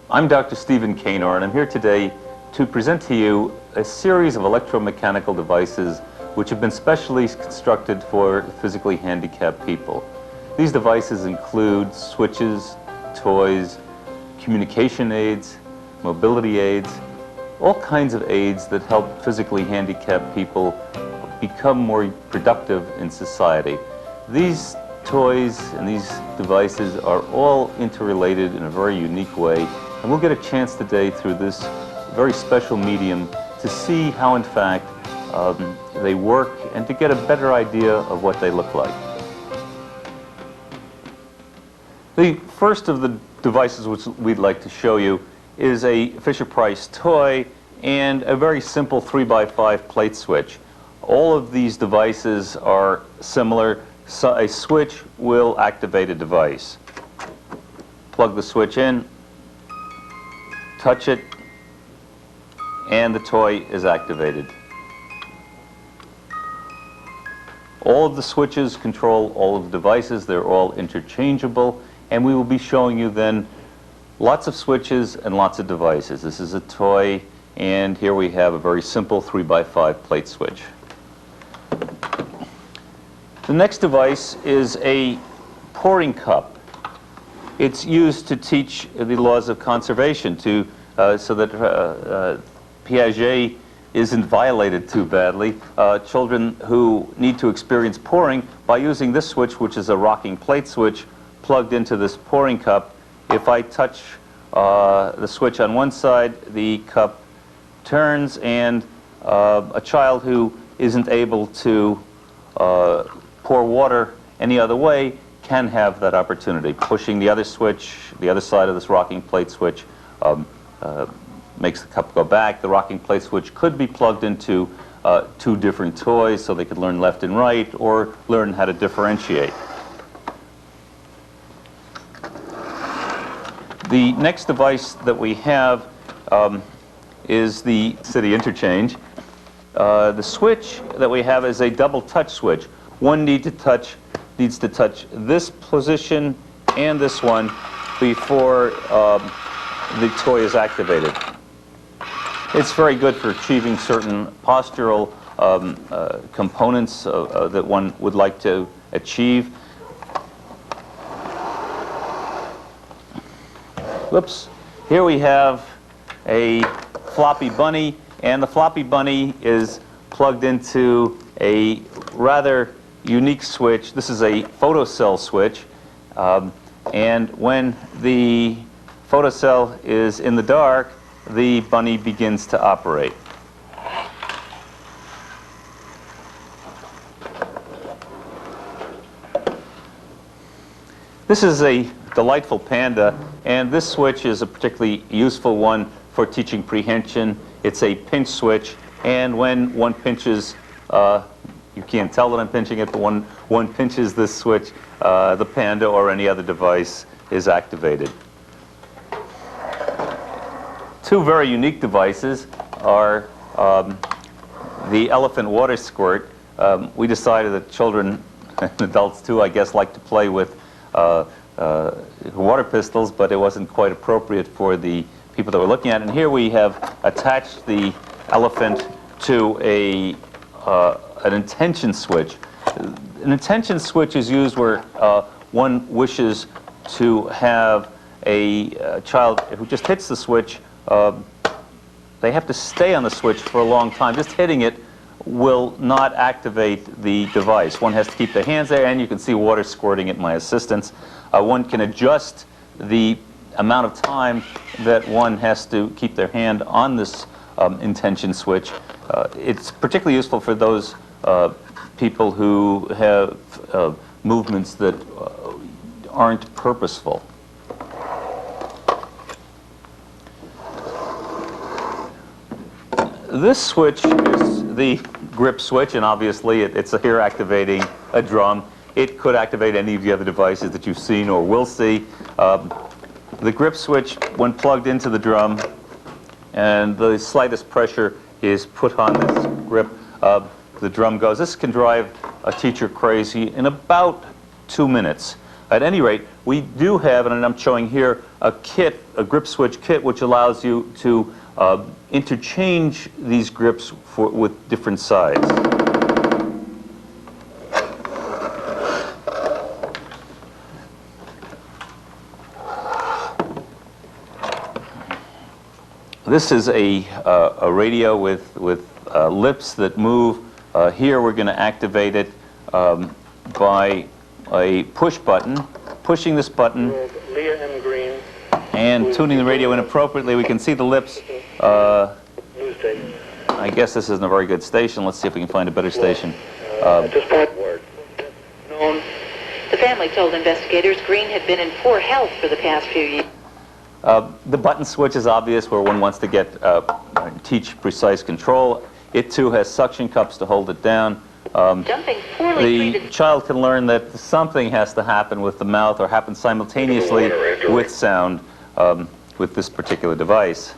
I'm Dr. Stephen Kaynor, and I'm here today to present to you a series of electromechanical devices which have been specially constructed for physically handicapped people. These devices include switches, toys, communication aids, mobility aids, all kinds of aids that help physically handicapped people become more productive in society. These toys and these devices are all interrelated in a very unique way, and we'll get a chance today through this very special medium to see how in fact they work and to get a better idea of what they look like. The first of the devices which we'd like to show you is a Fisher-Price toy and a very simple 3x5 plate switch. All of these devices are similar. So a switch will activate a device. Plug the switch in, touch it, and the toy is activated. All of the switches control all of the devices. They're all interchangeable, and we will be showing you then lots of switches and lots of devices. This is a toy, and here we have a very simple 3x5 plate switch. The next device is a pouring cup. It's used to teach the laws of conservation so that Piaget isn't violated too badly. Children who need to experience pouring, by using this switch, which is a rocking plate switch, plugged into this pouring cup, if I touch the switch on one side, the cup turns, and a child who isn't able to pour water any other way can have that opportunity. Pushing the other switch, the other side of this rocking plate switch, makes the cup go back. The rocking plate switch could be plugged into two different toys so they could learn left and right or learn how to differentiate. The next device that we have is the city interchange. The switch that we have is a double touch switch. One needs to touch this position and this one before the toy is activated. It's very good for achieving certain postural components that one would like to achieve. Whoops. Here we have a floppy bunny, and the floppy bunny is plugged into a rather unique switch. This is a photocell switch, and when the photocell is in the dark, the bunny begins to operate. This is a delightful panda, and this switch is a particularly useful one for teaching prehension. It's a pinch switch, and when one pinches, you can't tell that I'm pinching it, but when one pinches this switch, the panda or any other device is activated. Two very unique devices are the elephant water squirt. We decided that children and adults too, I guess, like to play with water pistols, but it wasn't quite appropriate for the people that we're looking at. And here we have attached the elephant to an intention switch. An intention switch is used where one wishes to have a child who just hits the switch. They have to stay on the switch for a long time. Just hitting it will not activate the device. One has to keep their hands there, and you can see water squirting at my assistance. One can adjust the amount of time that one has to keep their hand on this intention switch. It's particularly useful for those people who have movements that aren't purposeful. This switch is the grip switch, and obviously it's here activating a drum. It could activate any of the other devices that you've seen or will see. The grip switch, when plugged into the drum, and the slightest pressure is put on this grip, the drum goes. This can drive a teacher crazy in about 2 minutes. At any rate, we do have, and I'm showing here, a kit, a grip switch kit, which allows you to interchange these grips with different sides. This is a radio with lips that move. Here we're going to activate it by a push button. Pushing this button and tuning the radio in appropriately, we can see the lips. I guess this isn't a very good station. Let's see if we can find a better station. The family told investigators Green had been in poor health for the past few years. The button switch is obvious where one wants to teach precise control. It too has suction cups to hold it down. The child can learn that something has to happen with the mouth or happen simultaneously with sound with this particular device.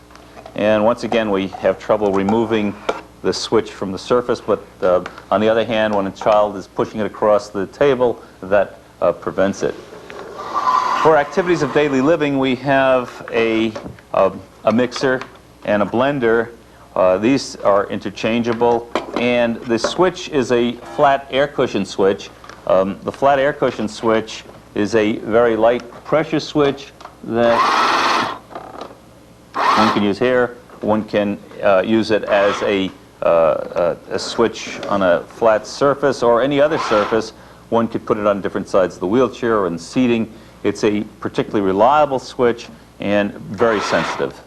And once again, we have trouble removing the switch from the surface, but on the other hand, when a child is pushing it across the table, that prevents it. For activities of daily living, we have a mixer and a blender. These are interchangeable, and the switch is a flat air cushion switch. The flat air cushion switch is a very light pressure switch that one can use here. One can use it as a switch on a flat surface or any other surface. One could put it on different sides of the wheelchair or in seating. It's a particularly reliable switch and very sensitive.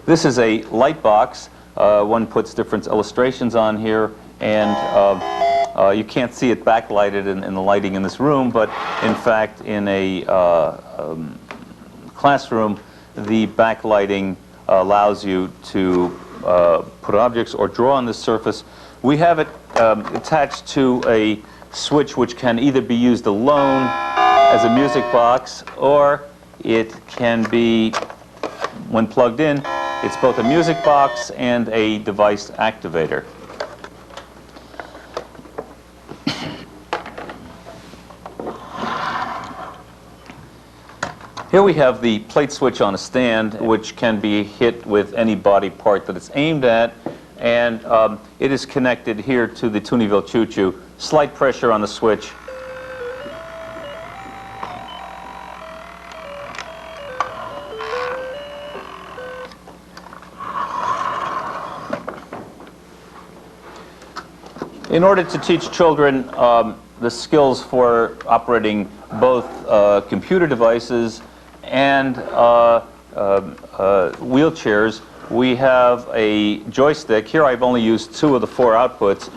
This is a light box. One puts different illustrations on here, and you can't see it backlighted in the lighting in this room, but in fact in a classroom, the backlighting allows you to put objects or draw on the surface. We have it attached to a switch which can either be used alone as a music box, or it can be, when plugged in, it's both a music box and a device activator. Here we have the plate switch on a stand, which can be hit with any body part that it's aimed at, and it is connected here to the Tunneyville choo-choo. Slight pressure on the switch. In order to teach children the skills for operating both computer devices and wheelchairs, we have a joystick. Here I've only used 2 of the 4 outputs.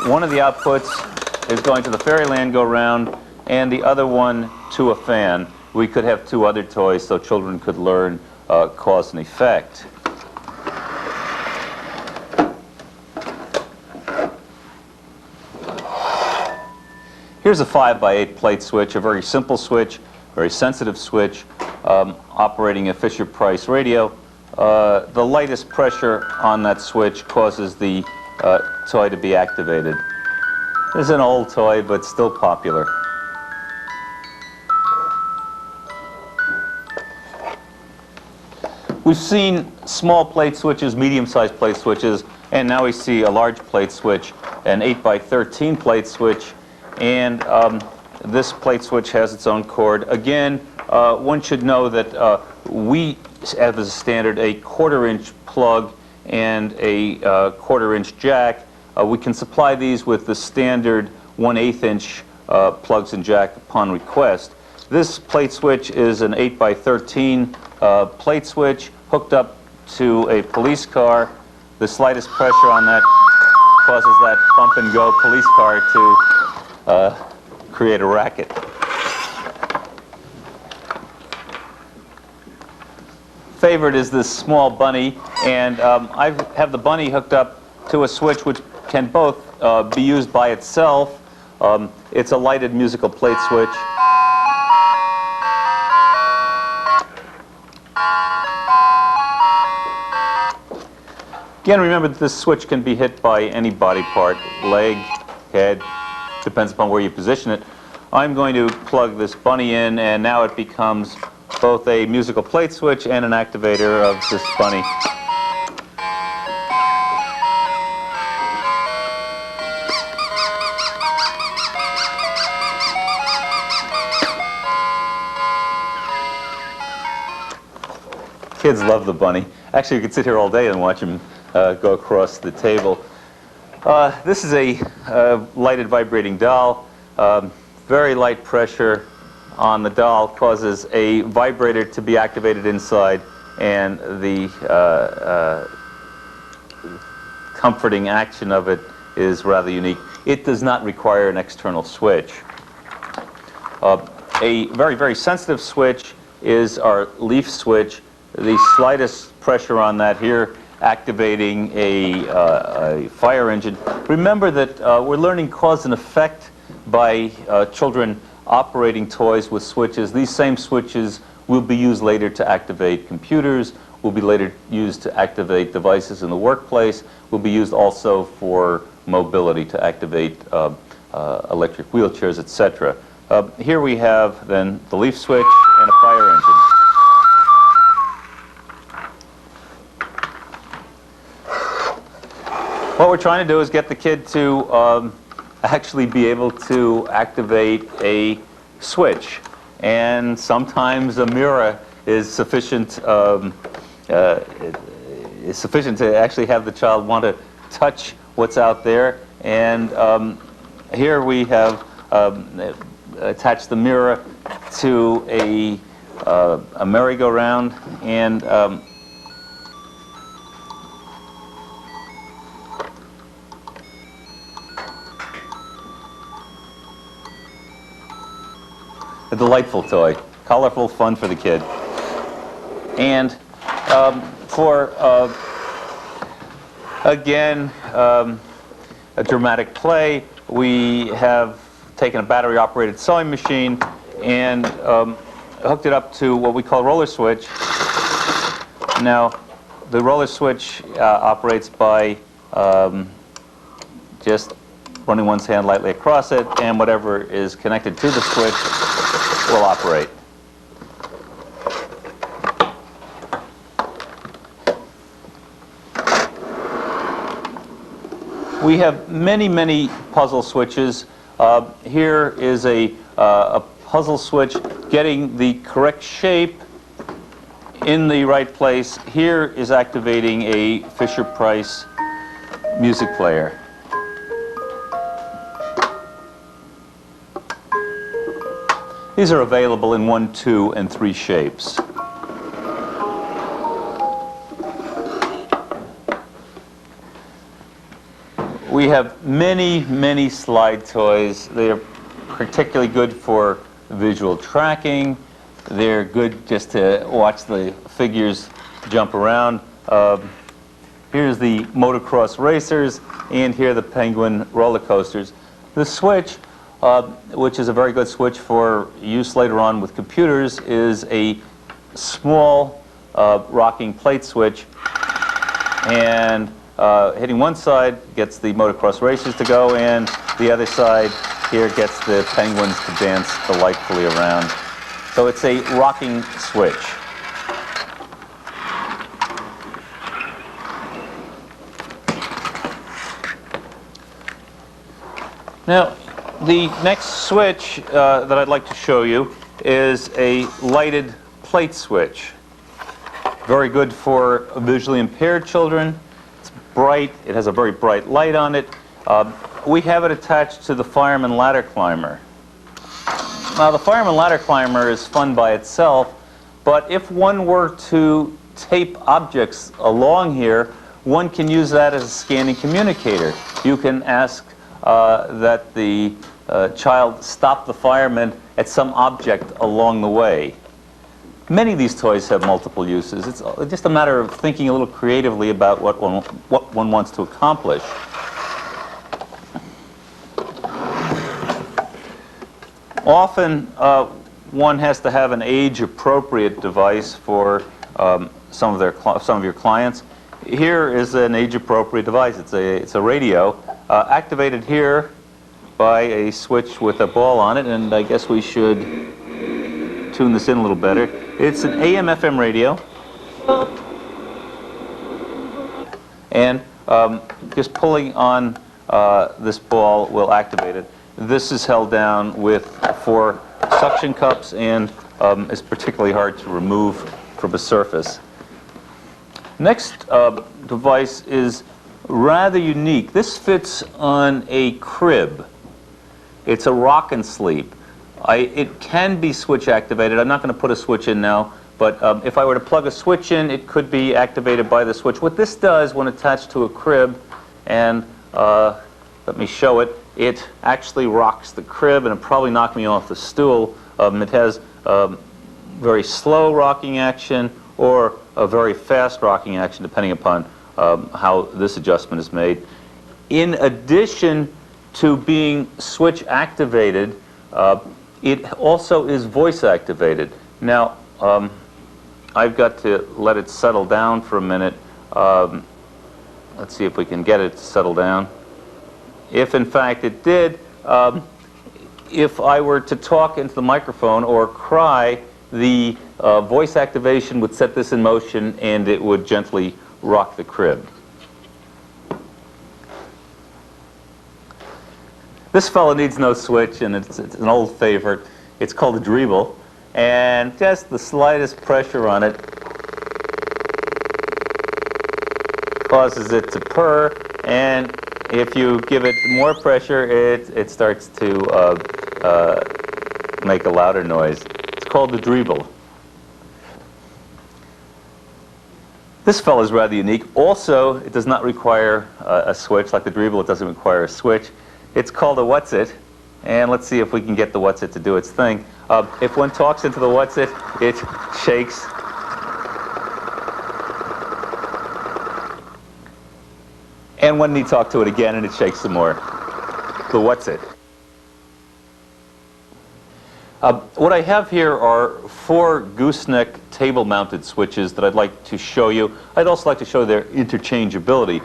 One of the outputs is going to the Fairyland go-round, and the other one to a fan. We could have 2 other toys so children could learn cause and effect. Here's a 5x8 plate switch, a very simple switch, very sensitive switch, operating a Fisher-Price radio. The lightest pressure on that switch causes the toy to be activated. This is an old toy, but still popular. We've seen small plate switches, medium-sized plate switches, and now we see a large plate switch, an 8x13 plate switch. And this plate switch has its own cord. Again, one should know that we have as a standard a 1/4-inch plug and a 1/4-inch jack. We can supply these with the standard 1/8-inch plugs and jack upon request. This plate switch is an 8x13 plate switch hooked up to a police car. The slightest pressure on that causes that bump-and-go police car to create a racket. Favorite is this small bunny, and I have the bunny hooked up to a switch which can both be used by itself. It's a lighted musical plate switch. Again, remember that this switch can be hit by any body part, leg, head, depends upon where you position it. I'm going to plug this bunny in, and now it becomes both a musical plate switch and an activator of this bunny. Kids love the bunny. Actually, you could sit here all day and watch him go across the table. This is a lighted vibrating doll. Very light pressure on the doll causes a vibrator to be activated inside, and the comforting action of it is rather unique. It does not require an external switch. A very, very sensitive switch is our leaf switch. The slightest pressure on that here activating a fire engine. Remember that we're learning cause and effect by children operating toys with switches. These same switches will be used later to activate computers, will be later used to activate devices in the workplace, will be used also for mobility to activate electric wheelchairs, etc. Here we have then the leaf switch and a fire engine. What we're trying to do is get the kid to actually be able to activate a switch, and sometimes a mirror is sufficient to actually have the child want to touch what's out there. And here we have attached the mirror to a merry-go-round, and a delightful toy, colorful, fun for the kid. And again, a dramatic play, we have taken a battery-operated sewing machine and hooked it up to what we call roller switch. Now, the roller switch operates by just running one's hand lightly across it, and whatever is connected to the switch will operate. We have many, many puzzle switches. Here is a puzzle switch getting the correct shape in the right place. Here is activating a Fisher-Price music player. These are available in 1, 2, and 3 shapes. We have many, many slide toys. They are particularly good for visual tracking. They're good just to watch the figures jump around. Here's the motocross racers, and here are the penguin roller coasters. The switch, which is a very good switch for use later on with computers, is a small rocking plate switch, and hitting one side gets the motocross racers to go, and the other side here gets the penguins to dance delightfully around. So it's a rocking switch. Now, the next switch that I'd like to show you is a lighted plate switch. Very good for visually impaired children. It's bright. It has a very bright light on it. We have it attached to the fireman ladder climber. Now, the fireman ladder climber is fun by itself, but if one were to tape objects along here, one can use that as a scanning communicator. You can ask that the child stop the fireman at some object along the way. Many of these toys have multiple uses. It's just a matter of thinking a little creatively about what one wants to accomplish. Often, one has to have an age-appropriate device for some of your clients. here is an age-appropriate device. It's a radio activated here by a switch with a ball on it, and I guess we should tune this in a little better. It's an AM/FM radio, and just pulling on this ball will activate it. This is held down with 4 suction cups and is particularly hard to remove from a surface. Next device is rather unique. This fits on a crib. It's a rock and sleep. It can be switch activated. I'm not going to put a switch in now, but if I were to plug a switch in, it could be activated by the switch. What this does when attached to a crib, and let me show it, it actually rocks the crib, and it probably knocked me off the stool. It has very slow rocking action or a very fast rocking action, depending upon how this adjustment is made. In addition to being switch activated, it also is voice activated. Now, I've got to let it settle down for a minute. Let's see if we can get it to settle down. If in fact it did, if I were to talk into the microphone or cry, the voice activation would set this in motion and it would gently rock the crib. This fellow needs no switch, and it's an old favorite. It's called a Dreibel, and just the slightest pressure on it causes it to purr, and if you give it more pressure, it starts to make a louder noise. It's called the Dreibel. This fellow is rather unique. Also, it does not require a switch. Like the Dreibel, it doesn't require a switch. It's called a What's-It, and let's see if we can get the What's-It to do its thing. If one talks into the What's-It, it shakes. And when you talk to it again, and it shakes some more. The What's-It. What I have here are 4 gooseneck table-mounted switches that I'd like to show you. I'd also like to show their interchangeability.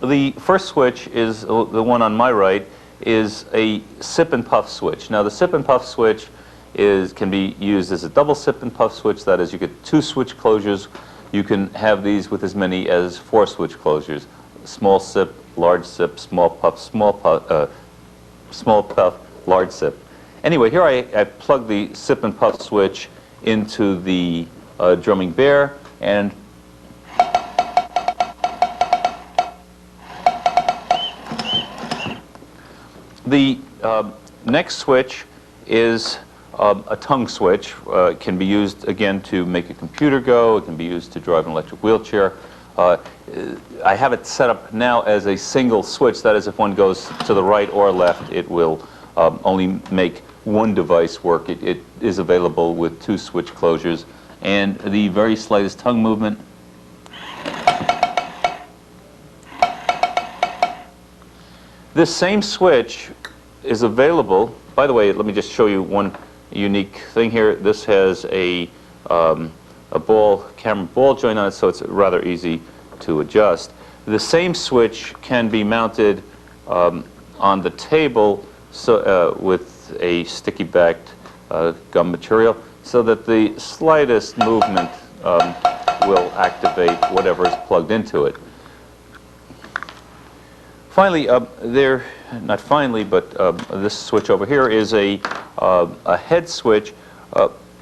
The first switch is the one on my right, is a sip and puff switch. Now the sip and puff switch can be used as a double sip and puff switch. That is, you get 2 switch closures. You can have these with as many as 4 switch closures. Small sip, large sip, small puff, large sip. Anyway, here I plug the sip and puff switch into the drumming bear, and the next switch is a tongue switch. It can be used, again, to make a computer go. It can be used to drive an electric wheelchair. I have it set up now as a single switch. That is, if one goes to the right or left, it will only make one device work. It is available with 2 switch closures. And the very slightest tongue movement this same switch is available. By the way, let me just show you one unique thing here. This has a camera ball joint on it, so it's rather easy to adjust. The same switch can be mounted on the table with a sticky-backed gum material, so that the slightest movement will activate whatever is plugged into it. Finally, not finally, but this switch over here is a head switch.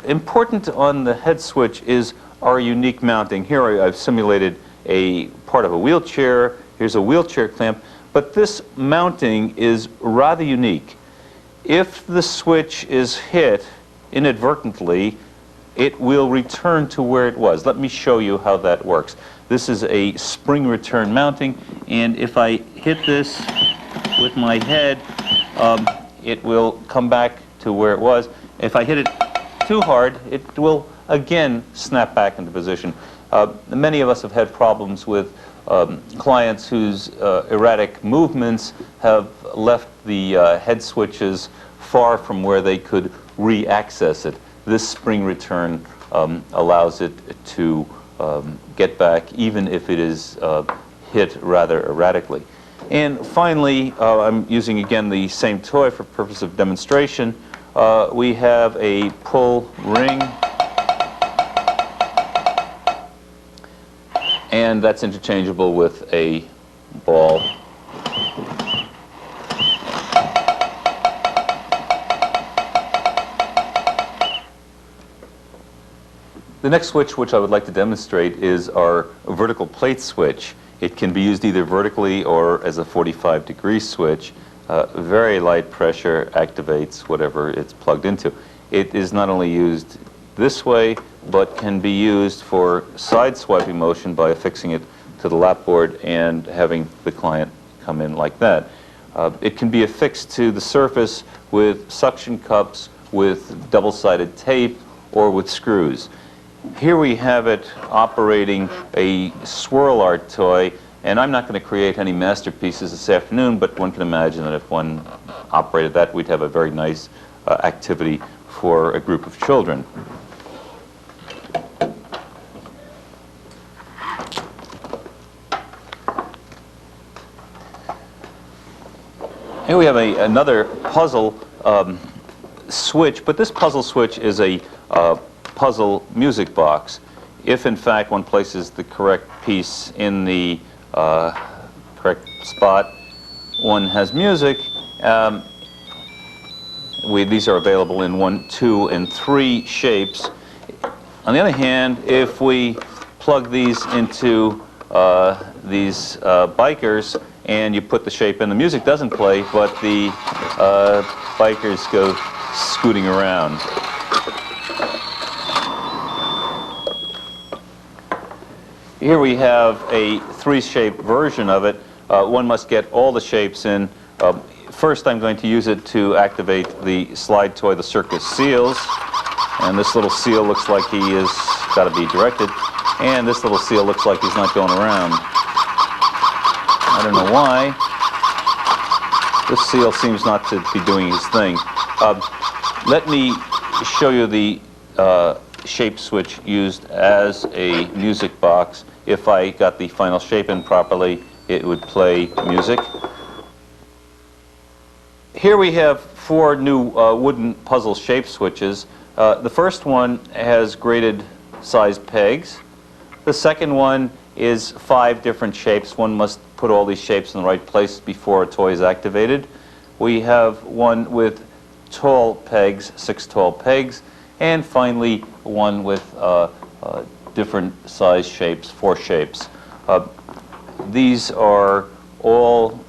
Important on the head switch is our unique mounting. Here I've simulated a part of a wheelchair. Here's a wheelchair clamp. But this mounting is rather unique. If the switch is hit inadvertently, it will return to where it was. Let me show you how that works. This is a spring return mounting, and if I hit this with my head, it will come back to where it was. If I hit it too hard, it will again snap back into position. Many of us have had problems with clients whose erratic movements have left the head switches far from where they could re-access it. This spring return allows it to get back, even if it is hit rather erratically. And finally, I'm using again the same toy for purpose of demonstration. We have a pull ring, and that's interchangeable with a ball. The next switch which I would like to demonstrate is our vertical plate switch. It can be used either vertically or as a 45-degree switch. Very light pressure activates whatever it's plugged into. It is not only used this way, but can be used for side swiping motion by affixing it to the lapboard and having the client come in like that. It can be affixed to the surface with suction cups, with double-sided tape, or with screws. Here we have it operating a swirl art toy, and I'm not going to create any masterpieces this afternoon, but one can imagine that if one operated that, we'd have a very nice activity for a group of children. Here we have another puzzle switch, but this puzzle switch is a puzzle music box. If in fact one places the correct piece in the correct spot, one has music. These are available in 1, 2, and 3 shapes. On the other hand, if we plug these into these bikers and you put the shape in, the music doesn't play, but the bikers go scooting around. Here we have a 3-shape version of it. One must get all the shapes in. First, I'm going to use it to activate the slide toy, the Circus Seals. And this little seal looks like he is got to be directed. And this little seal looks like he's not going around. I don't know why. This seal seems not to be doing his thing. Let me show you the shape switch used as a music box. If I got the final shape in properly, it would play music. Here we have 4 new wooden puzzle shape switches. The first one has graded size pegs. The second one is 5 different shapes. One must put all these shapes in the right place before a toy is activated. We have one with tall pegs, 6 tall pegs, and finally one with different size shapes, 4 shapes. These are all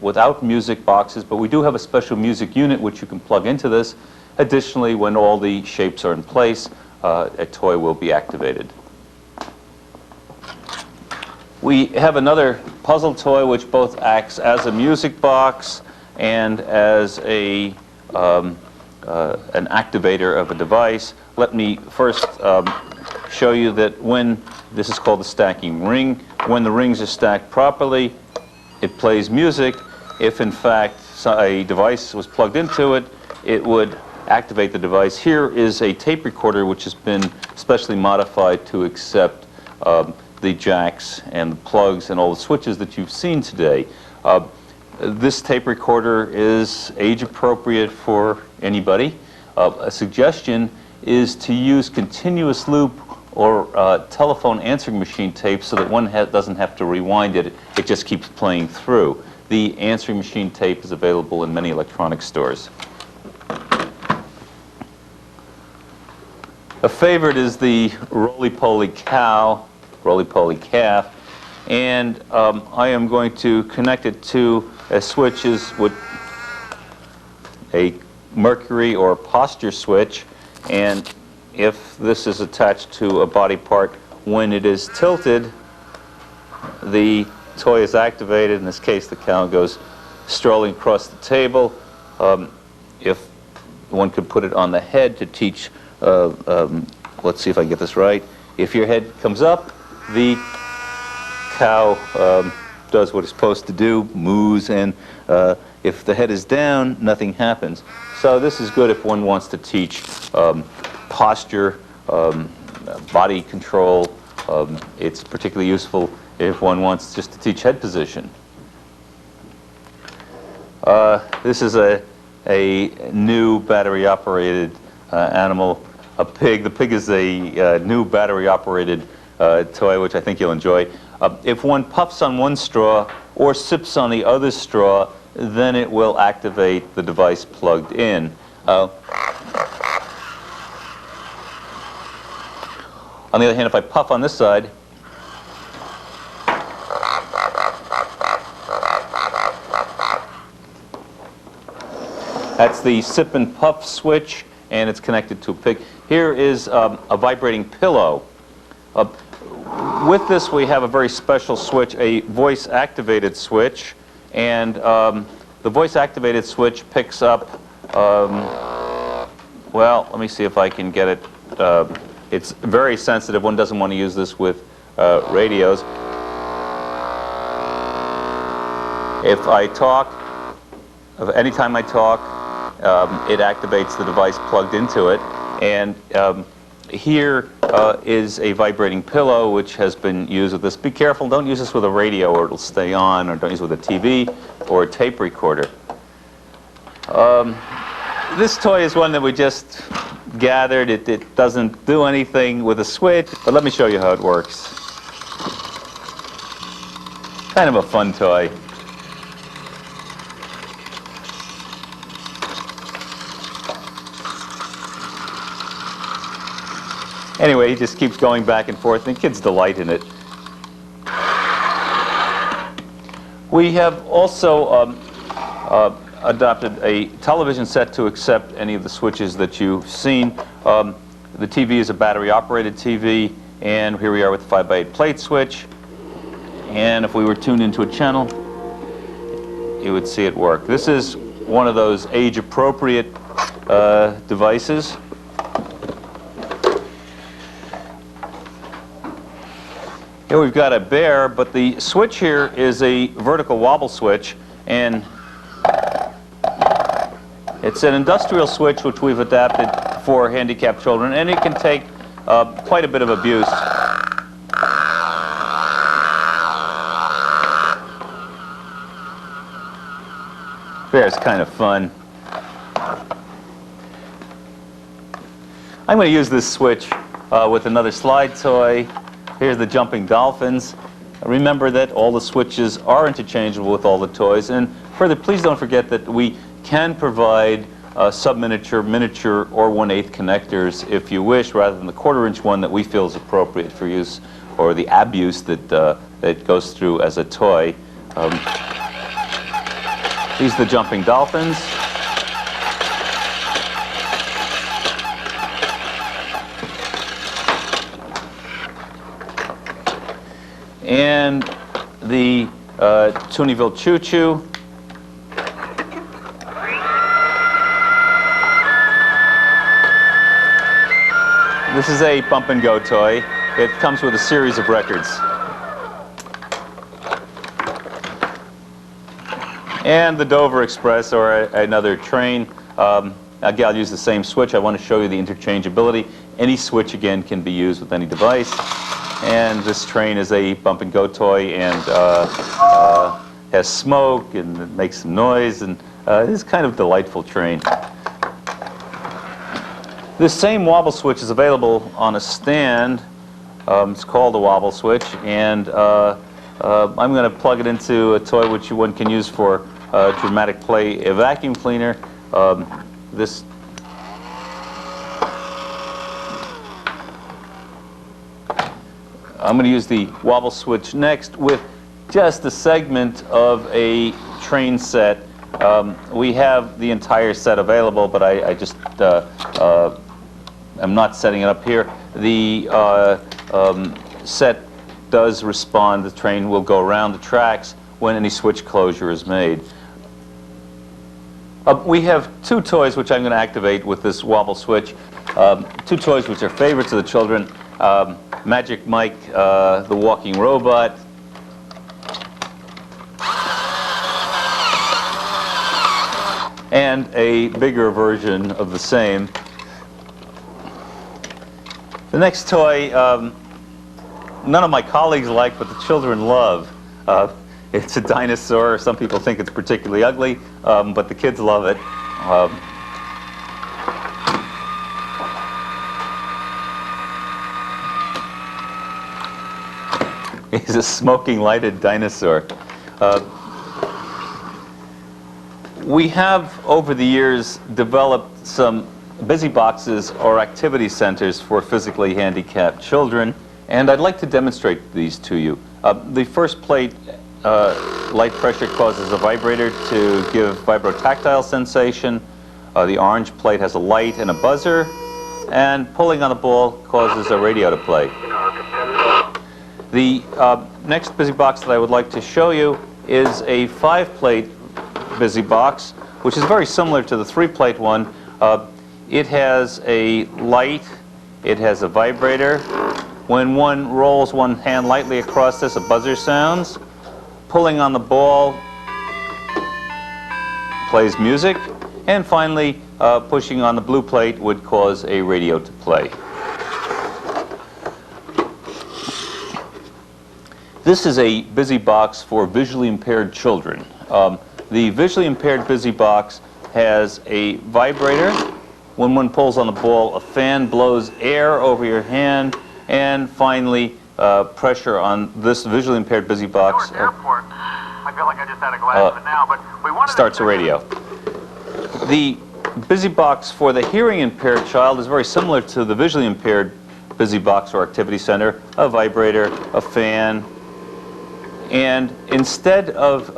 without music boxes, but we do have a special music unit which you can plug into this. Additionally, when all the shapes are in place, a toy will be activated. We have another puzzle toy which both acts as a music box and as an activator of a device. Let me first show you that when this is called the stacking ring, when the rings are stacked properly, it plays music. If in fact a device was plugged into it, it would activate the device. Here is a tape recorder which has been specially modified to accept the jacks and the plugs and all the switches that you've seen today. This tape recorder is age appropriate for anybody. A suggestion is to use continuous loop or telephone answering machine tape so that one doesn't have to rewind it. It just keeps playing through. The answering machine tape is available in many electronics stores. A favorite is the roly-poly cow, roly-poly calf, and I am going to connect it to a switch with a mercury or posture switch, and if this is attached to a body part, when it is tilted, the toy is activated. In this case, the cow goes strolling across the table. If one could put it on the head to teach, let's see if I can get this right. If your head comes up, the cow does what it's supposed to do, moos, and if the head is down, nothing happens. So this is good if one wants to teach posture, body control, It's particularly useful if one wants just to teach head position. This is a new battery-operated animal, a pig. The pig is a new battery-operated toy, which I think you'll enjoy. If one puffs on one straw or sips on the other straw, then it will activate the device plugged in. On the other hand, if I puff on this side, that's the sip and puff switch, and it's connected to a pig. Here is a vibrating pillow. With this, we have a very special switch, a voice-activated switch, and the voice-activated switch picks up, well, let me see if I can get it. It's very sensitive. One doesn't want to use this with radios. If I talk, anytime I talk, it activates the device plugged into it. And here is a vibrating pillow which has been used with this. Be careful, don't use this with a radio or it'll stay on, or don't use it with a TV or a tape recorder. This toy is one that we just gathered. It doesn't do anything with a switch, but let me show you how it works. Kind of a fun toy. Anyway, he just keeps going back and forth, and kids delight in it. We have also adopted a television set to accept any of the switches that you've seen. The TV is a battery-operated TV, and here we are with the 5x8 plate switch. And if we were tuned into a channel, you would see it work. This is one of those age-appropriate devices. Here we've got a bear, but the switch here is a vertical wobble switch, and it's an industrial switch which we've adapted for handicapped children, and it can take quite a bit of abuse. Bear's kind of fun. I'm going to use this switch with another slide toy. Here's the jumping dolphins. Remember that all the switches are interchangeable with all the toys. And further, please don't forget that we can provide sub-miniature, miniature, or 1/8 connectors if you wish, rather than the 1/4-inch one that we feel is appropriate for use, or the abuse that that goes through as a toy. These are the jumping dolphins. And the Toonieville Choo Choo. This is a bump and go toy. It comes with a series of records. And the Dover Express, or another train. Again, I'll use the same switch. I want to show you the interchangeability. Any switch, again, can be used with any device. And this train is a bump and go toy, and has smoke, and it makes some noise, and it's kind of a delightful train. This same wobble switch is available on a stand. It's called a wobble switch, and I'm going to plug it into a toy which one can use for dramatic play, a vacuum cleaner. I'm going to use the wobble switch next with just a segment of a train set. We have the entire set available, but I just am not setting it up here. The set does respond. The train will go around the tracks when any switch closure is made. We have two toys which I'm going to activate with this wobble switch. Two toys which are favorites of the children. Magic Mike, the walking robot. And a bigger version of the same. The next toy none of my colleagues like, but the children love. It's a dinosaur. Some people think it's particularly ugly, but the kids love it. He's a smoking lighted dinosaur. We have, over the years, developed some busy boxes or activity centers for physically handicapped children, and I'd like to demonstrate these to you. The first plate, light pressure, causes a vibrator to give vibrotactile sensation. The orange plate has a light and a buzzer, and pulling on the ball causes a radio to play. The next busy box that I would like to show you is a 5-plate busy box, which is very similar to the 3-plate one. It has a light, it has a vibrator. When one rolls one hand lightly across this, a buzzer sounds. Pulling on the ball plays music. And finally, pushing on the blue plate would cause a radio to play. This is a busy box for visually impaired children. The visually impaired busy box has a vibrator. When one pulls on the ball, a fan blows air over your hand, and finally, pressure on this visually impaired busy box I feel like I just had a glass of it now, but we wanted starts a radio. The busy box for the hearing impaired child is very similar to the visually impaired busy box or activity center: a vibrator, a fan, and instead of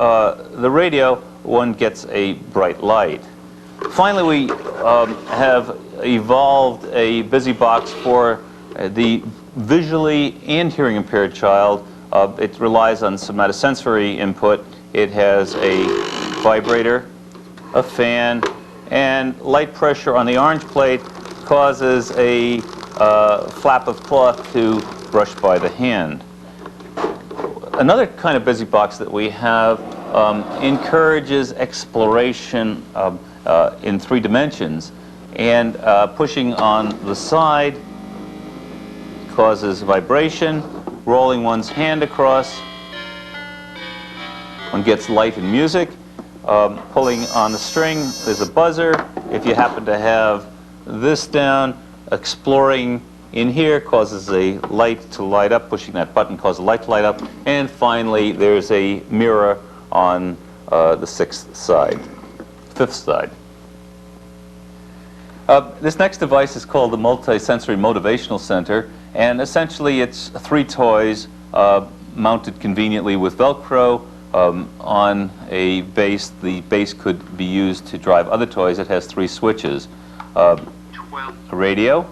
the radio, one gets a bright light. Finally, we have evolved a busy box for the visually and hearing impaired child. It relies on somatosensory input. It has a vibrator, a fan, and light pressure on the orange plate causes a flap of cloth to brush by the hand. Another kind of busy box that we have encourages exploration in 3 dimensions, and pushing on the side causes vibration. Rolling one's hand across, one gets light and music. Pulling on the string, there's a buzzer. If you happen to have this down, exploring in here causes a light to light up. Pushing that button causes a light to light up. And finally, there's a mirror on the 5th side. This next device is called the Multisensory Motivational Center, and essentially it's 3 toys mounted conveniently with Velcro on a base. The base could be used to drive other toys. It has 3 switches: a radio,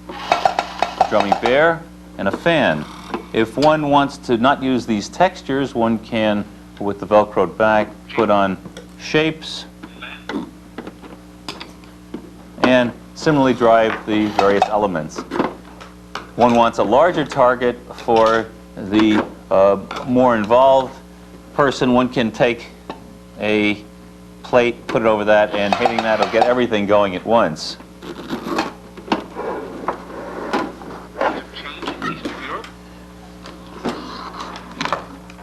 a drumming bear, and a fan. If one wants to not use these textures, one can, with the Velcroed back, put on shapes and similarly drive the various elements. One wants a larger target for the more involved person. One can take a plate, put it over that, and hitting that will get everything going at once.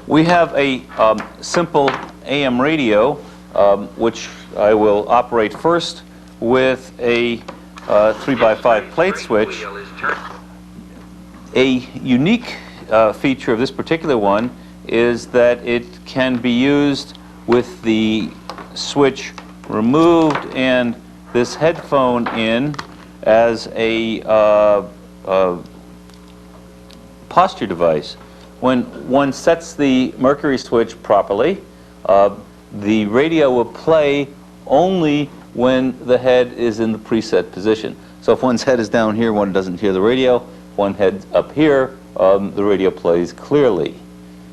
We have a simple AM radio, which I will operate first with a 3x5 plate switch. A unique feature of this particular one is that it can be used with the switch removed and this headphone in as a posture device. When one sets the mercury switch properly, the radio will play only when the head is in the preset position. So if one's head is down here, one doesn't hear the radio. One head up here, the radio plays clearly.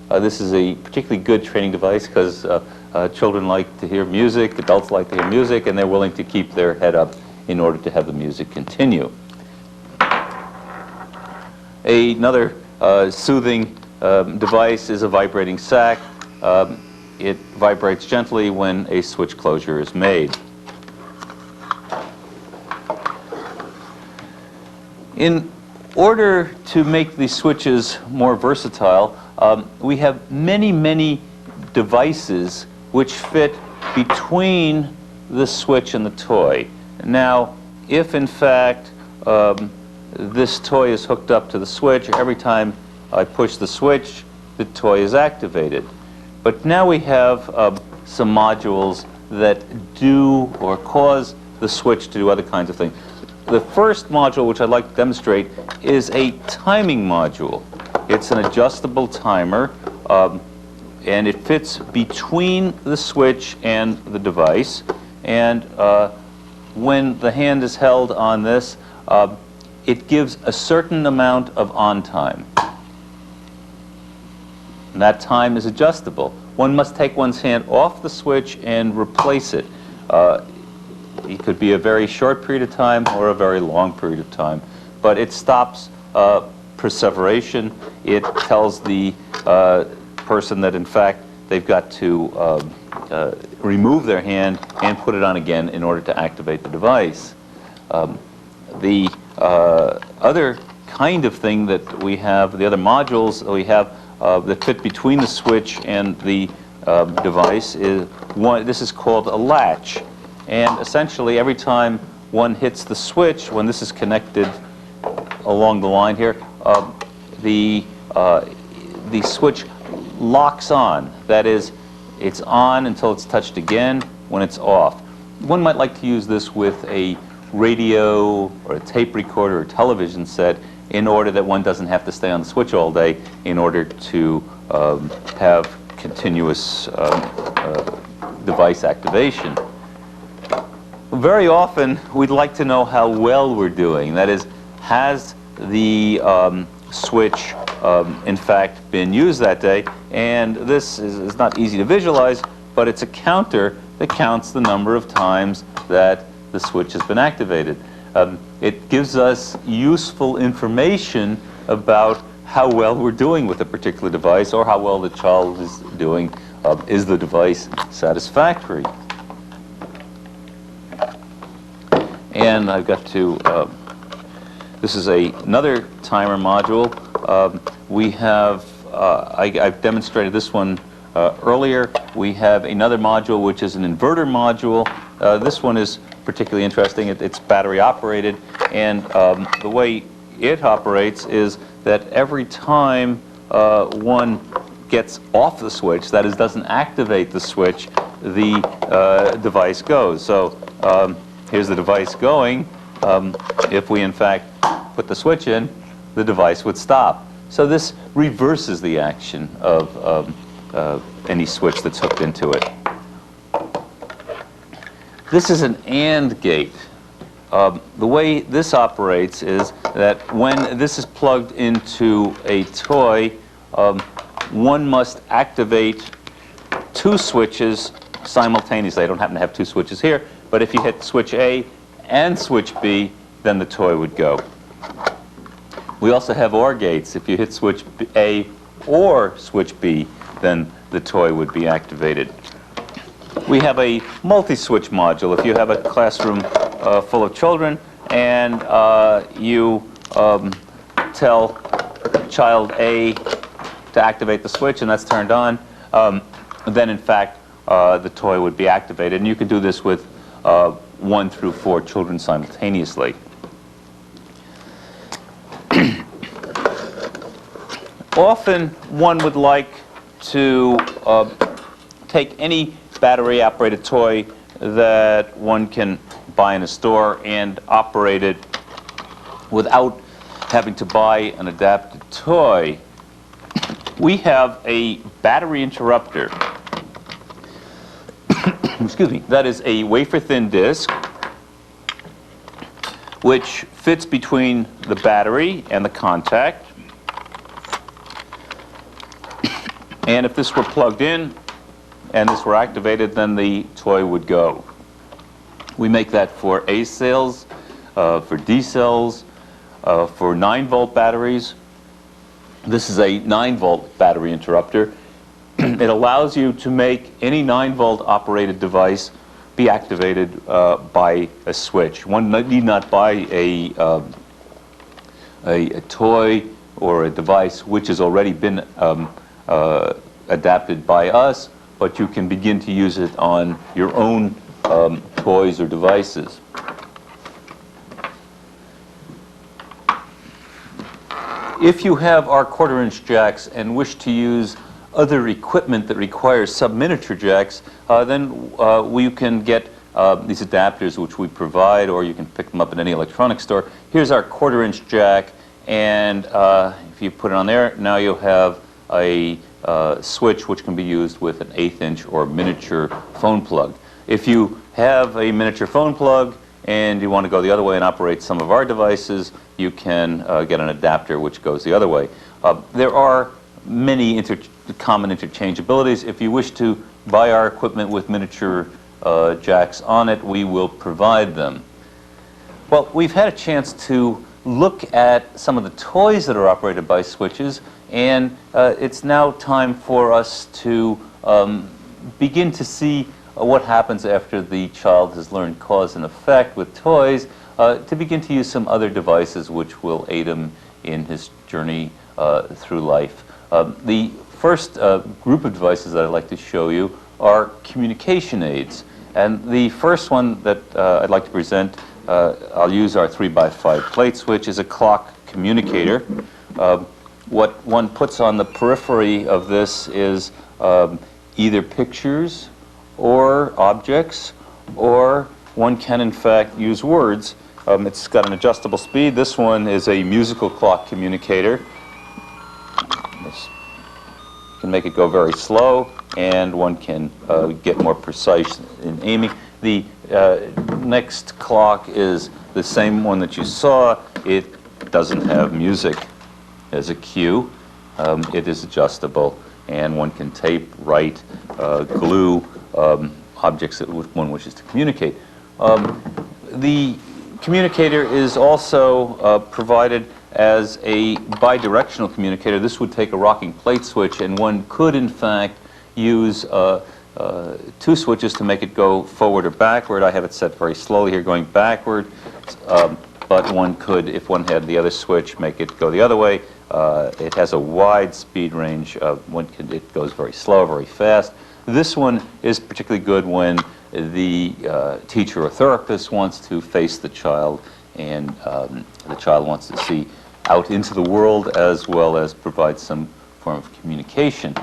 This is a particularly good training device because children like to hear music, adults like to hear music, and they're willing to keep their head up in order to have the music continue. Another soothing device is a vibrating sack. It vibrates gently when a switch closure is made. In order to make these switches more versatile, we have many, many devices which fit between the switch and the toy. Now, if in fact this toy is hooked up to the switch, every time I push the switch, the toy is activated. But now we have some modules that do or cause the switch to do other kinds of things. The first module, which I'd like to demonstrate, is a timing module. It's an adjustable timer, and it fits between the switch and the device. And when the hand is held on this, it gives a certain amount of on time. And that time is adjustable. One must take one's hand off the switch and replace it. It could be a very short period of time or a very long period of time. But it stops perseveration. It tells the person that, in fact, they've got to remove their hand and put it on again in order to activate the device. The other kind of thing that we have, the other modules that we have that fit between the switch and the device is one. This is called a latch. And essentially, every time one hits the switch, when this is connected along the line here, the switch locks on. That is, it's on until it's touched again when it's off. One might like to use this with a radio or a tape recorder or television set in order that one doesn't have to stay on the switch all day in order to have continuous device activation. Very often, we'd like to know how well we're doing. That is, has the switch, in fact, been used that day? And this is not easy to visualize, but it's a counter that counts the number of times that the switch has been activated. It gives us useful information about how well we're doing with a particular device or how well the child is doing. Is the device satisfactory? And I've got to, this is another timer module. We have, I've demonstrated this one earlier. We have another module which is an inverter module. This one is particularly interesting. It's battery operated, and the way it operates is that every time one gets off the switch, that is, doesn't activate the switch, the device goes. So here's the device going. If we, in fact, put the switch in, the device would stop. So this reverses the action of any switch that's hooked into it. This is an AND gate. The way this operates is that when this is plugged into a toy, one must activate two switches simultaneously. I don't happen to have two switches here, but if you hit switch A and switch B, then the toy would go. We also have OR gates. If you hit switch A or switch B, then the toy would be activated. We have a multi-switch module. If you have a classroom full of children and you tell child A to activate the switch and that's turned on, then in fact the toy would be activated. And you can do this with 1 through 4 children simultaneously. Often one would like to take any battery-operated toy that one can buy in a store and operate it without having to buy an adapted toy. We have a battery interrupter. Excuse me. That is a wafer-thin disc which fits between the battery and the contact. And if this were plugged in and this were activated, then the toy would go. We make that for A cells, for D cells, for 9-volt batteries. This is a 9-volt battery interrupter. It allows you to make any 9-volt operated device be activated by a switch. One need not buy a a toy or a device which has already been adapted by us, but you can begin to use it on your own toys or devices. If you have our 1/4-inch jacks and wish to use other equipment that requires sub-miniature jacks, then we can get these adapters which we provide, or you can pick them up at any electronics store. Here's our 1/4-inch jack, and if you put it on there, now you'll have a switch which can be used with an 1/8-inch or miniature phone plug. If you have a miniature phone plug and you want to go the other way and operate some of our devices, you can get an adapter which goes the other way. There are many common interchangeabilities. If you wish to buy our equipment with miniature jacks on it, we will provide them. Well, we've had a chance to look at some of the toys that are operated by switches, and it's now time for us to begin to see what happens after the child has learned cause and effect with toys, to begin to use some other devices which will aid him in his journey through life. The first group of devices that I'd like to show you are communication aids. And the first one that I'd like to present, I'll use our 3x5 plate switch, is a clock communicator. What one puts on the periphery of this is either pictures or objects, or one can in fact use words. It's got an adjustable speed. This one is a musical clock communicator. You can make it go very slow, and one can get more precise in aiming. The next clock is the same one that you saw. It doesn't have music as a cue. It is adjustable, and one can tape, write, glue objects that one wishes to communicate. The communicator is also provided as a bidirectional communicator. This would take a rocking plate switch, and one could in fact use two switches to make it go forward or backward. I have it set very slowly here, going backward, but one could, if one had the other switch, make it go the other way. It has a wide speed range. It goes very slow, very fast. This one is particularly good when the teacher or therapist wants to face the child, and the child wants to see out into the world as well as provide some form of communication.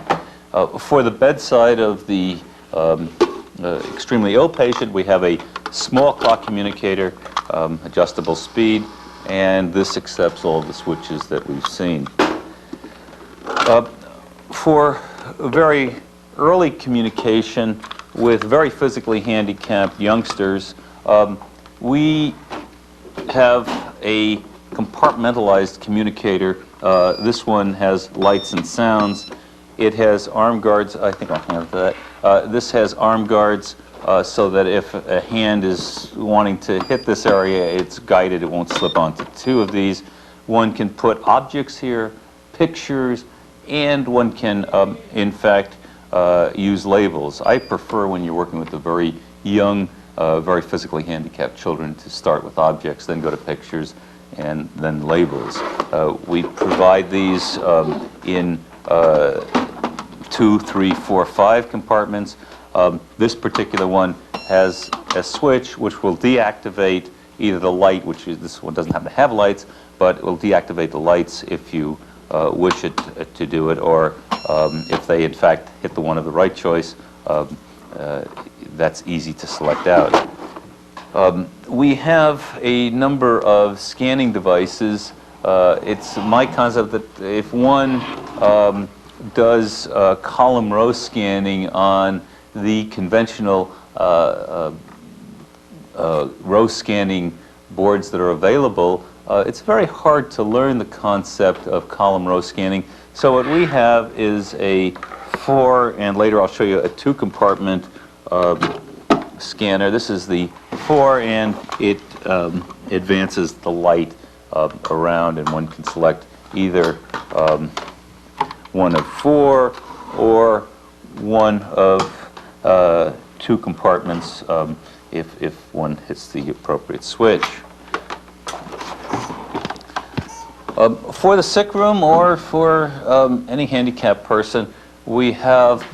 For the bedside of the extremely ill patient, we have a small clock communicator, adjustable speed, and this accepts all of the switches that we've seen. For very early communication with very physically handicapped youngsters, we have a compartmentalized communicator. This one has lights and sounds. It has arm guards. I think I'll have that. This has arm guards so that if a hand is wanting to hit this area, it's guided. It won't slip onto two of these. One can put objects here, pictures, and one can, in fact, use labels. I prefer, when you're working with the very young, very physically handicapped children, to start with objects, then go to pictures, and then labels. We provide these in 2, 3, 4, 5 compartments. This particular one has a switch which will deactivate either the light, which is, this one doesn't have to have lights, but it will deactivate the lights if you wish it to do it, or if they in fact hit the one of the right choice, that's easy to select out. We have a number of scanning devices. It's my concept that if one does column row scanning on the conventional row scanning boards that are available, it's very hard to learn the concept of column row scanning. So what we have is a 4, and later I'll show you a 2-compartment scanner. This is the 4, and it advances the light around, and one can select either one of 4 or one of 2 compartments if one hits the appropriate switch. For the sick room or for any handicapped person, we have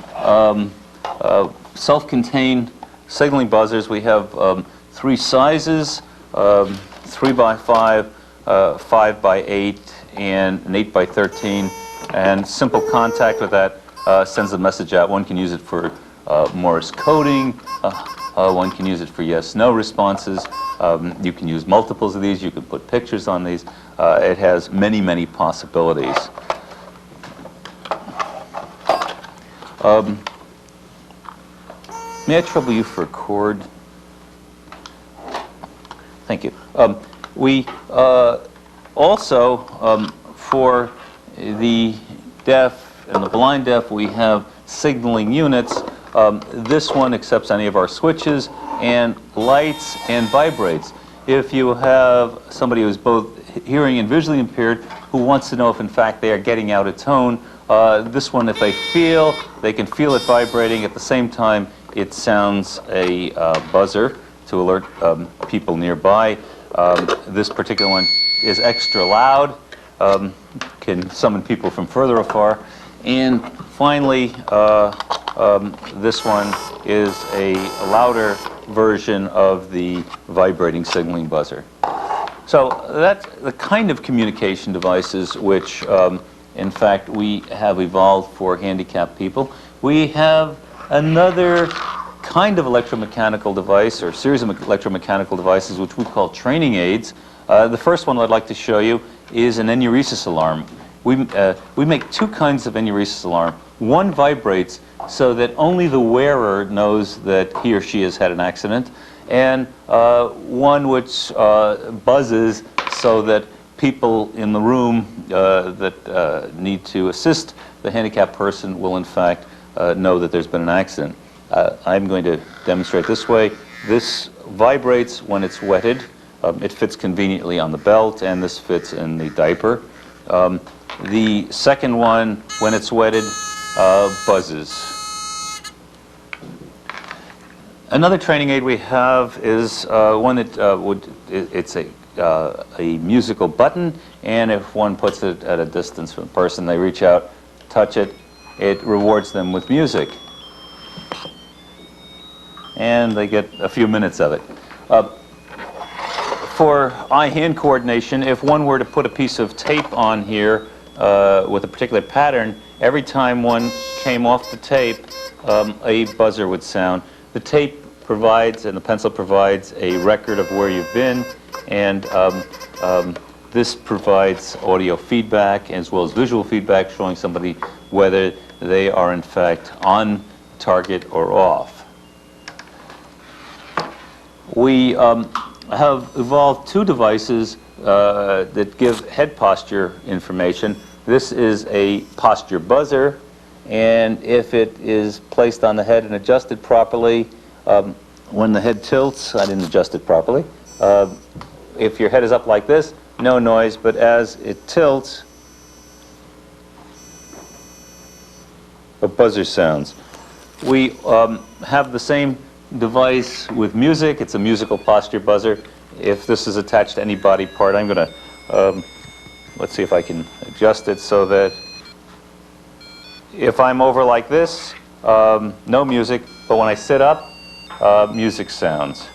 self-contained signaling buzzers. We have 3 sizes, 3 by 5, 5 by 8, and an 8 by 13. And simple contact with that sends the message out. One can use it for Morse coding. One can use it for yes/no responses. You can use multiples of these. You can put pictures on these. It has many, many possibilities. May I trouble you for a chord? Thank you. We also, for the deaf and the blind deaf, we have signaling units. This one accepts any of our switches and lights and vibrates. If you have somebody who's both hearing and visually impaired who wants to know if in fact they are getting out a tone, this one, if they can feel it vibrating. At the same time, it sounds a buzzer to alert people nearby. This particular one is extra loud, can summon people from further afar. And finally, this one is a louder version of the vibrating signaling buzzer. So that's the kind of communication devices which, in fact, we have evolved for handicapped people. We have another kind of electromechanical device, or series of electromechanical devices, which we call training aids. The first one I'd like to show you is an enuresis alarm. We make 2 kinds of enuresis alarm. One vibrates so that only the wearer knows that he or she has had an accident, and one which buzzes so that people in the room that need to assist the handicapped person will in fact know that there's been an accident. I'm going to demonstrate this way. This vibrates when it's wetted. It fits conveniently on the belt, and this fits in the diaper. The second one, when it's wetted, buzzes. Another training aid we have is one that it's a musical button, and if one puts it at a distance from the person, they reach out, touch it, it rewards them with music. And they get a few minutes of it. For eye-hand coordination, if one were to put a piece of tape on here with a particular pattern, every time one came off the tape, a buzzer would sound. The tape provides, and the pencil provides, a record of where you've been, and this provides audio feedback as well as visual feedback, showing somebody whether they are in fact on target or off. We have evolved 2 devices that give head posture information. This is a posture buzzer, and if it is placed on the head and adjusted properly, when the head tilts, I didn't adjust it properly, if your head is up like this, no noise, but as it tilts, a buzzer sounds. We have the same device with music. It's a musical posture buzzer. If this is attached to any body part, I'm going to, let's see if I can adjust it so that if I'm over like this, no music, but when I sit up, music sounds.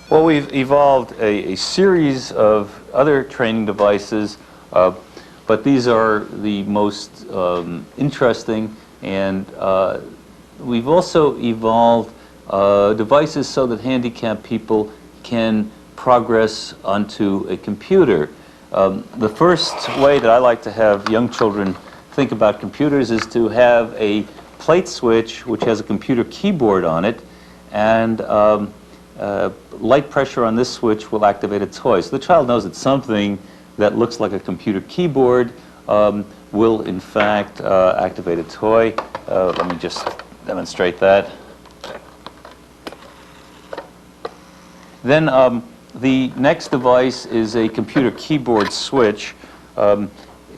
Well, we've evolved a series of other training devices, but these are the most interesting, and we've also evolved devices so that handicapped people can progress onto a computer. The first way that I like to have young children think about computers is to have a plate switch which has a computer keyboard on it, and light pressure on this switch will activate a toy. So the child knows that something that looks like a computer keyboard will in fact activate a toy. Let me just demonstrate that. Then the next device is a computer keyboard switch.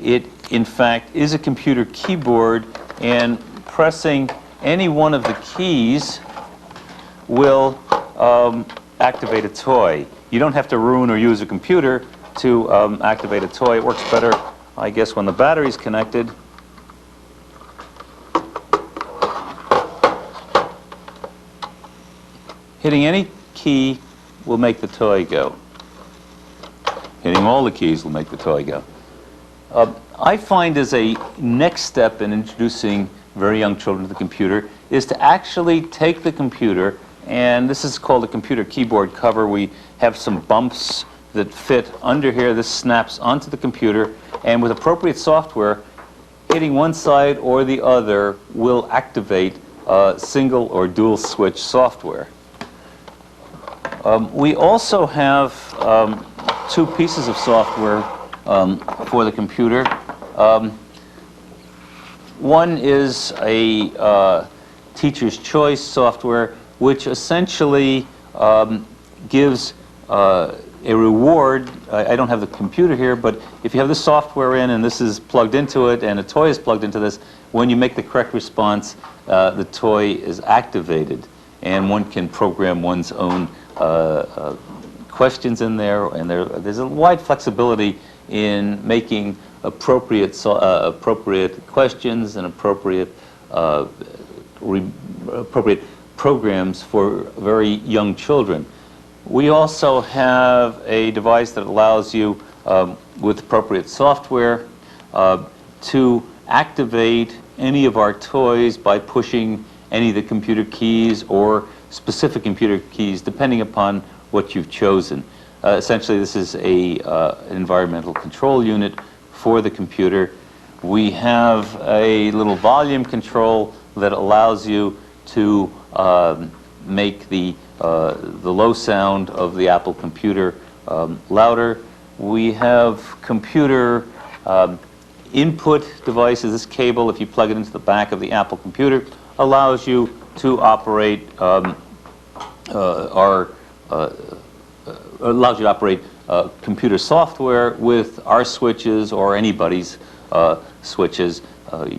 It, in fact, is a computer keyboard, and pressing any one of the keys will activate a toy. You don't have to ruin or use a computer. to activate a toy. It works better, I guess, when the battery's connected. Hitting any key will make the toy go. Hitting all the keys will make the toy go. I find as a next step in introducing very young children to the computer is to actually take the computer, and this is called a computer keyboard cover. We have some bumps that fit under here. This snaps onto the computer, and with appropriate software, hitting one side or the other will activate single or dual switch software. We also have two pieces of software for the computer. One is a teacher's choice software, which essentially gives a reward. I don't have the computer here, but if you have this software in and this is plugged into it and a toy is plugged into this, when you make the correct response, the toy is activated, and one can program one's own questions in there, and there's a wide flexibility in making appropriate questions and appropriate programs for very young children. We also have a device that allows you, with appropriate software, to activate any of our toys by pushing any of the computer keys or specific computer keys, depending upon what you've chosen. Essentially, this is an environmental control unit for the computer. We have a little volume control that allows you to make the low sound of the Apple computer louder. We have computer input devices. This cable, if you plug it into the back of the Apple computer, allows you to operate computer software with our switches or anybody's switches.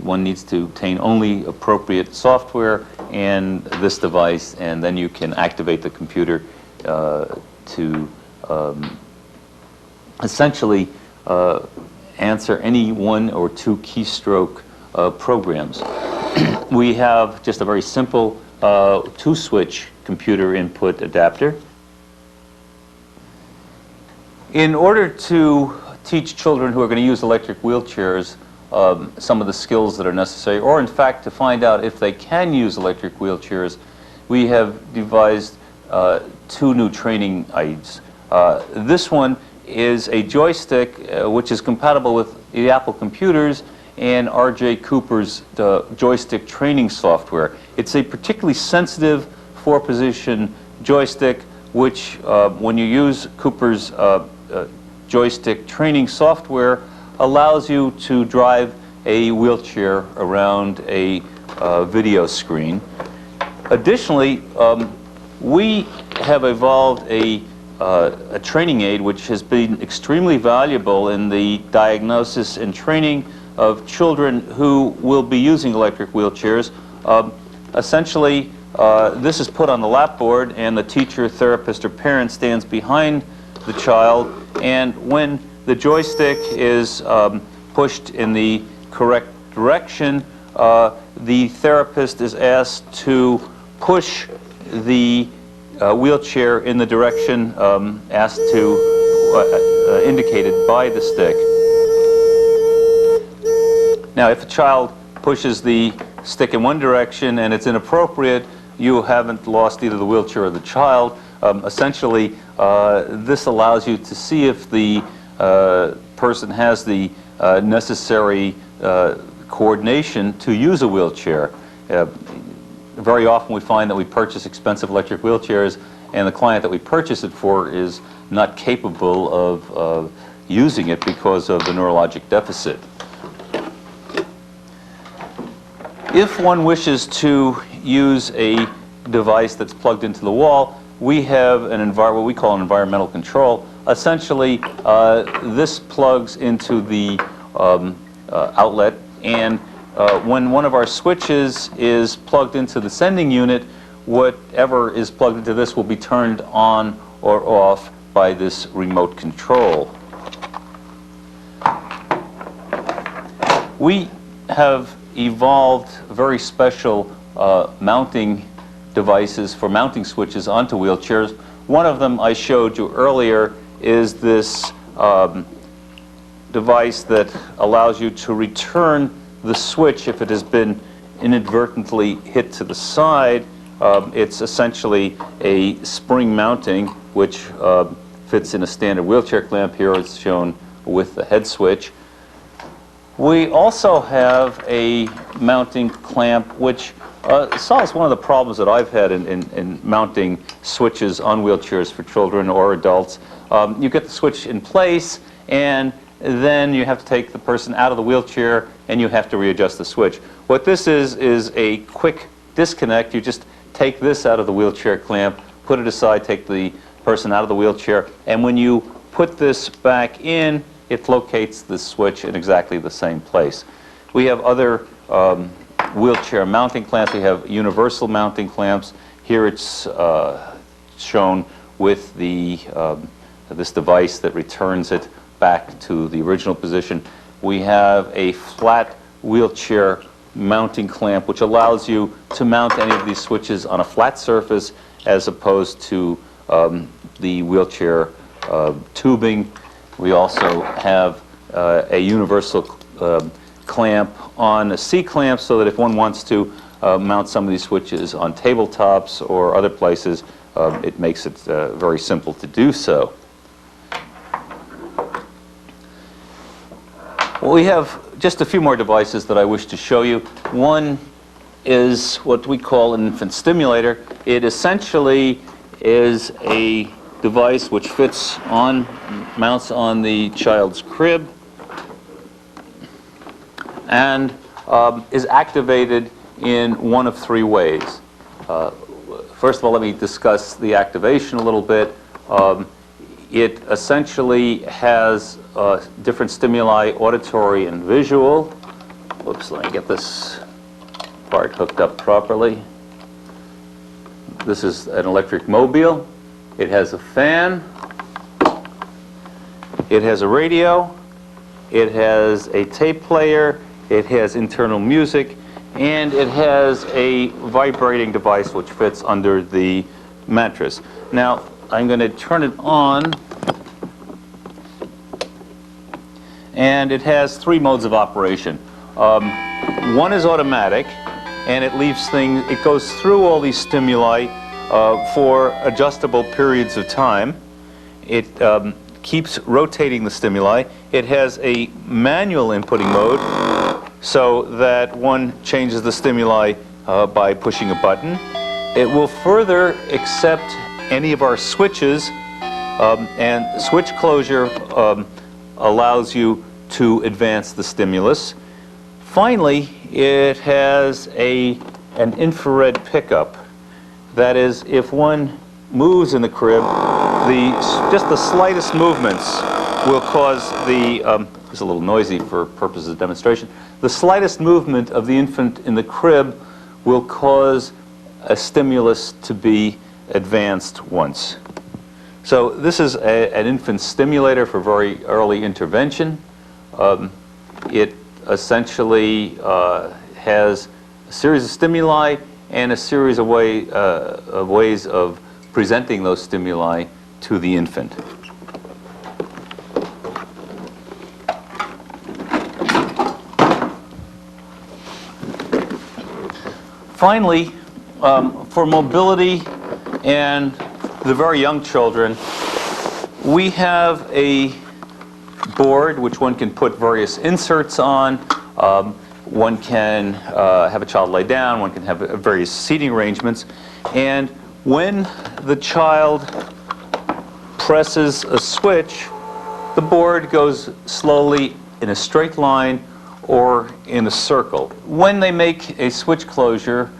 One needs to obtain only appropriate software and this device, and then you can activate the computer to essentially answer any one or two keystroke programs. We have just a very simple two-switch computer input adapter. In order to teach children who are going to use electric wheelchairs some of the skills that are necessary, or in fact to find out if they can use electric wheelchairs, we have devised two new training aids. This one is a joystick which is compatible with the Apple computers and R.J. Cooper's joystick training software. It's a particularly sensitive four-position joystick which, when you use Cooper's joystick training software, allows you to drive a wheelchair around a video screen. Additionally, we have evolved a training aid which has been extremely valuable in the diagnosis and training of children who will be using electric wheelchairs. Essentially, this is put on the lapboard, and the teacher, therapist, or parent stands behind the child, and when the joystick is pushed in the correct direction, the therapist is asked to push the wheelchair in the direction indicated by the stick. Now, if a child pushes the stick in one direction and it's inappropriate, you haven't lost either the wheelchair or the child. Essentially, this allows you to see if the person has the necessary coordination to use a wheelchair. Very often we find that we purchase expensive electric wheelchairs and the client that we purchase it for is not capable of using it because of the neurologic deficit. If one wishes to use a device that's plugged into the wall, we have what we call an environmental control. Essentially, this plugs into the outlet, and when one of our switches is plugged into the sending unit, whatever is plugged into this will be turned on or off by this remote control. We have evolved very special mounting devices for mounting switches onto wheelchairs. One of them I showed you earlier is this device that allows you to return the switch if it has been inadvertently hit to the side. It's essentially a spring mounting which fits in a standard wheelchair clamp. Here it's shown with the head switch. We also have a mounting clamp which solves one of the problems that I've had in mounting switches on wheelchairs for children or adults. You get the switch in place, and then you have to take the person out of the wheelchair and you have to readjust the switch. What this is a quick disconnect. You just take this out of the wheelchair clamp, put it aside, take the person out of the wheelchair, and when you put this back in, it locates the switch in exactly the same place. We have other wheelchair mounting clamps. We have universal mounting clamps. Here it's shown with the this device that returns it back to the original position. We have a flat wheelchair mounting clamp which allows you to mount any of these switches on a flat surface as opposed to the wheelchair tubing. We also have a universal clamp on a C-clamp so that if one wants to mount some of these switches on tabletops or other places, it makes it very simple to do so. Well, we have just a few more devices that I wish to show you. One is what we call an infant stimulator. It essentially is a device which mounts on the child's crib and is activated in one of three ways. First of all, let me discuss the activation a little bit. It essentially has different stimuli, auditory and visual. Whoops, let me get this part hooked up properly. This is an electric mobile. It has a fan. It has a radio. It has a tape player. It has internal music. And it has a vibrating device which fits under the mattress. Now, I'm going to turn it on. And it has three modes of operation. One is automatic, and it goes through all these stimuli for adjustable periods of time. It keeps rotating the stimuli. It has a manual inputting mode so that one changes the stimuli by pushing a button. It will further accept any of our switches, and switch closure allows you to advance the stimulus. Finally, it has an infrared pickup. That is, if one moves in the crib, just the slightest movements will cause it's a little noisy for purposes of demonstration. The slightest movement of the infant in the crib will cause a stimulus to be advanced once. So this is an infant stimulator for very early intervention. It essentially has a series of stimuli and a series of ways of presenting those stimuli to the infant. Finally, for mobility and the very young children, we have a board which one can put various inserts on. One can have a child lay down, one can have various seating arrangements, and when the child presses a switch, the board goes slowly in a straight line or in a circle. When they make a switch closure,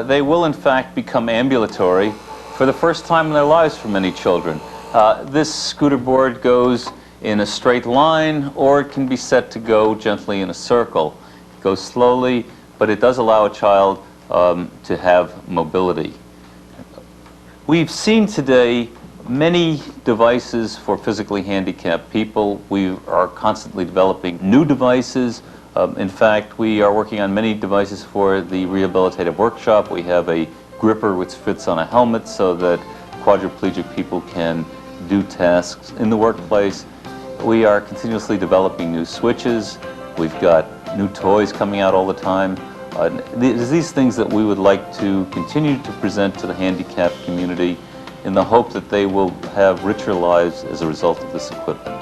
they will in fact become ambulatory for the first time in their lives for many children. This scooter board goes in a straight line, or it can be set to go gently in a circle. It goes slowly, but it does allow a child to have mobility. We've seen today many devices for physically handicapped people. We are constantly developing new devices In fact, we are working on many devices for the rehabilitative workshop. We have a gripper which fits on a helmet so that quadriplegic people can do tasks in the workplace. We are continuously developing new switches. We've got new toys coming out all the time. There's these things that we would like to continue to present to the handicapped community in the hope that they will have richer lives as a result of this equipment.